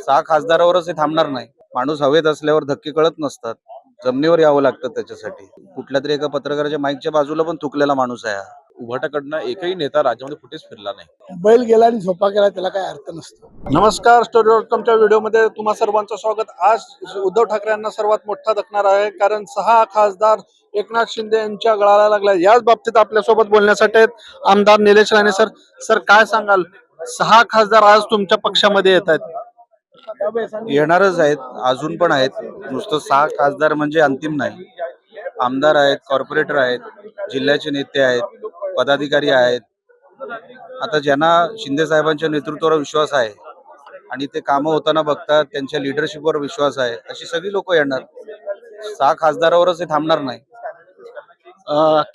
6 खासदारावरच हे थांबणार नाही. माणूस हवेत असल्यावर धक्के कळत नसतात. जमिनीवर यावं लागतं त्याच्यासाठी. कुठल्या तरी एका पत्रकाराच्या माईकच्या बाजूला पण थुकलेला माणूस आहे हा. उभाटाकडनं एकही नेता राज्यामध्ये कुठेच फिरला नाही. बैल गेला आणि झोपा गेला त्याला काय अर्थ नसतो. नमस्कार, स्टोरी.कॉमच्या व्हिडिओमध्ये तुम्हा सर्वांचं स्वागत. आज उद्धव ठाकरे यांना सर्वात मोठा धक्का आहे, कारण 6 खासदार एकनाथ शिंदे यांच्या गळाला लागला. याच बाबतीत आपल्यासोबत बोलण्यासाठी आहेत आमदार निलेश राणे सर. सर, काय सांगाल? 6 खासदार आज तुमच्या पक्षामध्ये येत आहेत. येणारच आहेत, अजून पण आहेत. नुसतं 6 खासदार म्हणजे अंतिम नाही. आमदार आहेत, कॉर्पोरेटर आहेत, जिल्ह्याचे नेते आहेत, पदाधिकारी आहेत. आता ज्यांना शिंदे साहेबांच्या नेतृत्वावर विश्वास आहे आणि ते कामं होताना बघतात, त्यांच्या लिडरशिपवर विश्वास आहे, अशी सगळी लोक येणार. 6 खासदारावरच हे थांबणार नाही.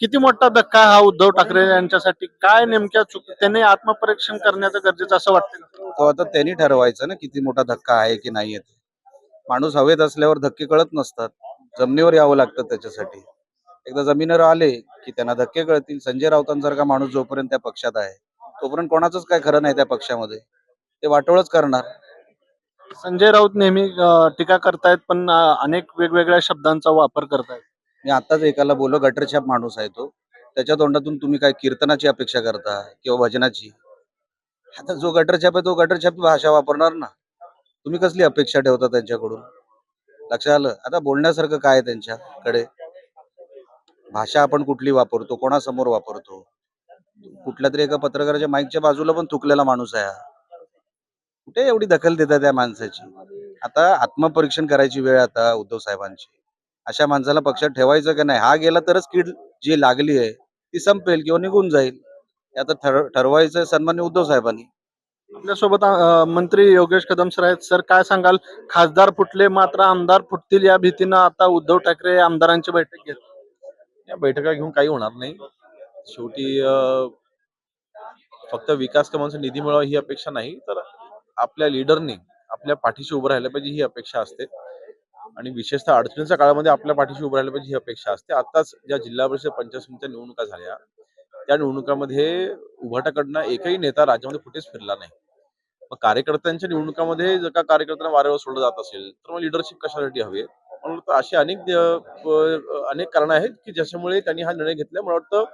किती मोठा धक्का हा उद्धव ठाकरे यांच्यासाठी? काय नेमक्या त्यांनी आत्मपरीक्षण करण्याचं गरजेचं असं वाटतं? तो आता त्यांनी ठरवायचं ना किती मोठा धक्का आहे की नाही आहे. माणूस हवेत असल्यावर धक्के कळत नसतात. जमिनीवर यावं लागतं त्याच्यासाठी. एकदा जमिनीवर आले की त्यांना धक्के कळतील. संजय राऊतांसारखा माणूस जोपर्यंत त्या पक्षात आहे तोपर्यंत कोणाचंच काय खरं नाही त्या पक्षामध्ये. ते वाटोळच करणार. संजय राऊत नेहमी टीका करतायत, पण अनेक वेगवेगळ्या शब्दांचा वापर करतायत. मी आताच एकाला बोललो, गटरछाप माणूस आहे तो. त्याच्या तोंडातून तुम्ही काय कीर्तनाची अपेक्षा करता किंवा भजनाची? आता जो गटरछाप आहे तो गटरछाप भाषा वापरणार ना. तुम्ही कसली अपेक्षा ठेवता त्यांच्याकडून? लक्षात आलं? आता बोलण्यासारखं काय आहे त्यांच्याकडे? भाषा आपण कुठली वापरतो, कोणासमोर वापरतो? कुठल्या तरी एका पत्रकाराच्या माईकच्या बाजूला पण थुकलेला माणूस आहे हा. कुठे एवढी दखल देतात त्या माणसाची? आता आत्मपरीक्षण करायची वेळ आता उद्धव साहेबांची. अशा माणसाला पक्षात ठेवायचं का नाही? हा गेला तरच कीड जी लागली आहे ती संपेल किंवा निघून जाईल. हे आता ठरवायचं सन्मान्य उद्धव साहेबांनी. आपल्यासोबत मंत्री योगेश कदम सर आहेत. सर, काय सांगाल? खासदार फुटले मात्र आमदार फुटतील या भीतीनं आता उद्धव ठाकरे आमदारांची बैठक घेत. या बैठका घेऊन काही होणार नाही. शेवटी फक्त विकास कामांचा निधी मिळावा ही अपेक्षा नाही, तर आपल्या लीडरने आपल्या पाठीशी उभं राहायला पाहिजे ही अपेक्षा असते. आणि विशेषतः अडचणीच्या काळामध्ये आपल्या पाठीशी उभं राहायला पाहिजे ही अपेक्षा असते. आताच ज्या जिल्हा परिषद पंचायत समितीच्या निवडणुका झाल्या, त्या निवडणुकामध्ये उभाटाकडनं एकही नेता राज्यामध्ये कुठेच फिरला नाही. मग कार्यकर्त्यांच्या निवडणुकामध्ये जर का कार्यकर्त्यांना वाऱ्यावर सोडलं जात असेल तर मग लिडरशिप कशासाठी हवी? मला वाटतं अशी अनेक कारणं आहेत की ज्याच्यामुळे त्यांनी हा निर्णय घेतला. मला वाटतं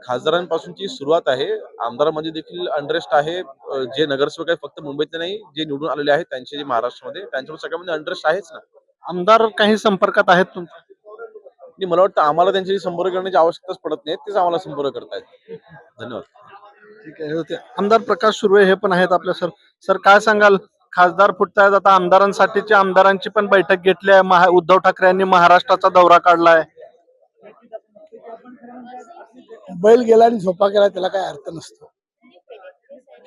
खासदारांपासूनची सुरुवात आहे. आमदारांमध्ये देखील अनरेस्ट आहे. जे नगरसेवक आहेत फक्त मुंबईतले नाही, जे निवडून आलेले आहेत त्यांचे जे महाराष्ट्रामध्ये, त्यांच्यावर सगळ्यामध्ये अनरेस्ट आहेच ना. आमदार काही संपर्कात आहेत तुमच्या? आणि मला वाटतं आम्हाला त्यांच्याशी संपर्क करण्याची आवश्यकताच पडत नाही, तेच आम्हाला संपर्क करतायत. धन्यवाद. ठीक आहे, होते. आमदार प्रकाश सुर्वे हे पण आहेत आपल्या. सर, सर काय सांगाल? खासदार फुटतायत, आता आमदारांसाठीची आमदारांची पण बैठक घेतली आहे. उद्धव ठाकरे यांनी महाराष्ट्राचा दौरा काढलाय. बैल गेला आणि झोपा गेला त्याला काय अर्थ नसतो.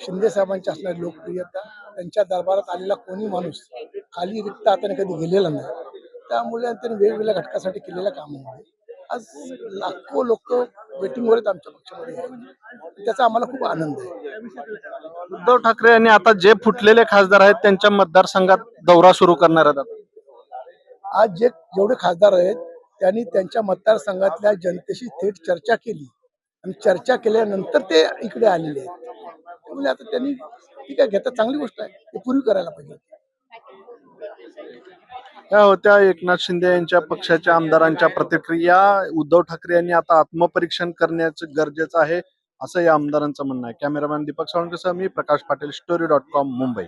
शिंदे साहेबांची असणारी लोकप्रियता, त्यांच्या दरबारात आलेला कोणी माणूस खाली रिक्त हाताने कधी गेलेला नाही. त्यामुळे त्यांनी वेगवेगळ्या घटकासाठी केलेल्या कामामुळे आज लाखो लोक वेटिंगवर आहेत आमच्या पक्षामध्ये. त्याचा आम्हाला खूप आनंद आहे. उद्धव ठाकरे यांनी आता जे फुटलेले खासदार आहेत त्यांच्या मतदारसंघात दौरा सुरू करणार आहेत. आज जेवढे खासदार आहेत त्यांनी त्यांच्या मतदारसंघातल्या जनतेशी थेट चर्चा केली आणि चर्चा केल्यानंतर ते इकडे आलेले आहेत. त्यामुळे आता त्यांनी ठीक आहे घेतात, चांगली गोष्ट आहे. ते पूर्वी करायला पाहिजे. या होत्या एकनाथ शिंदे यांच्या पक्षाच्या आमदारांच्या प्रतिक्रिया. उद्धव ठाकरे यांनी आता आत्मपरीक्षण करण्याचं गरजेचं आहे असं या आमदारांचं म्हणणं आहे. कॅमेरामॅन दीपक सावंतसह मी प्रकाश पाटील, स्टोरी.com, मुंबई.